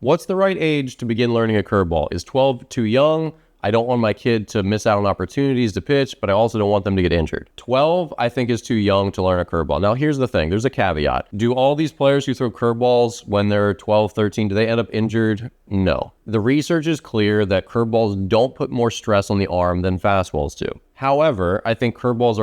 What's the right age to begin learning a curveball? Is 12 too young? I don't want my kid to miss out on opportunities to pitch, but I also don't want them to get injured. 12, I think, is too young to learn a curveball. Now, here's the thing. There's a caveat. Do all these players who throw curveballs when they're 12, 13, do they end up injured? No. The research is clear that curveballs don't put more stress on the arm than fastballs do. However, I think curveballs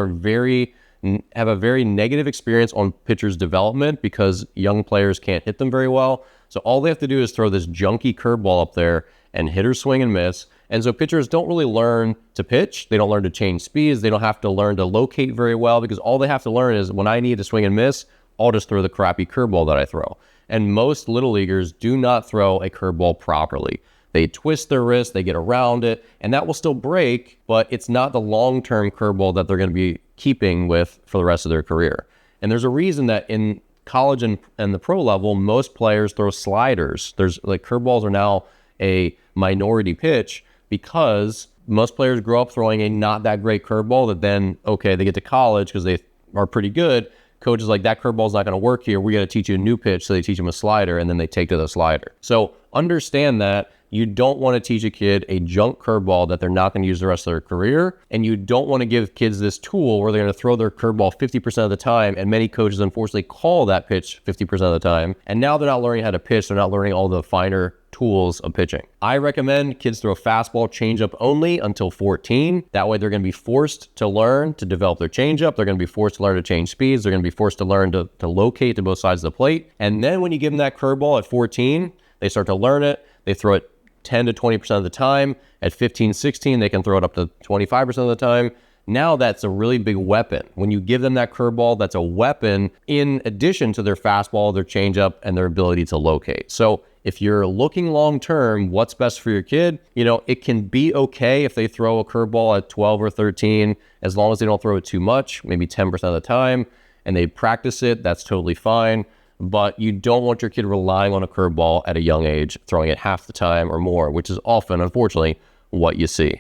have a very negative experience on pitchers' development because young players can't hit them very well. So all they have to do is throw this junky curveball up there and hitters swing and miss. And so pitchers don't really learn to pitch. They don't learn to change speeds. They don't have to learn to locate very well because all they have to learn is when I need to swing and miss, I'll just throw the crappy curveball that I throw. And most little leaguers do not throw a curveball properly. They twist their wrist, they get around it, and that will still break, but it's not the long-term curveball that they're going to be keeping with for the rest of their career. And there's a reason that in college and the pro level, most players throw sliders. There's like curveballs are now a minority pitch because most players grow up throwing a not that great curveball that then, okay, they get to college because they are pretty good. Coach is like, that curveball's not going to work here. We got to teach you a new pitch. So they teach them a slider and then they take to the slider. So understand that you don't want to teach a kid a junk curveball that they're not going to use the rest of their career. And you don't want to give kids this tool where they're going to throw their curveball 50% of the time. And many coaches, unfortunately, call that pitch 50% of the time. And now they're not learning how to pitch. They're not learning all the finer tools of pitching. I recommend kids throw fastball changeup only until 14. That way they're going to be forced to learn to develop their changeup. They're going to be forced to learn to change speeds. They're going to be forced to learn to locate to both sides of the plate. And then when you give them that curveball at 14, they start to learn it. They throw it 10 to 20% of the time. At 15, 16, they can throw it up to 25% of the time. Now that's a really big weapon. When you give them that curveball, that's a weapon in addition to their fastball, their changeup, and their ability to locate. So if you're looking long-term, what's best for your kid? It can be okay if they throw a curveball at 12 or 13, as long as they don't throw it too much, maybe 10% of the time, and they practice it, that's totally fine. But you don't want your kid relying on a curveball at a young age, throwing it half the time or more, which is often, unfortunately, what you see.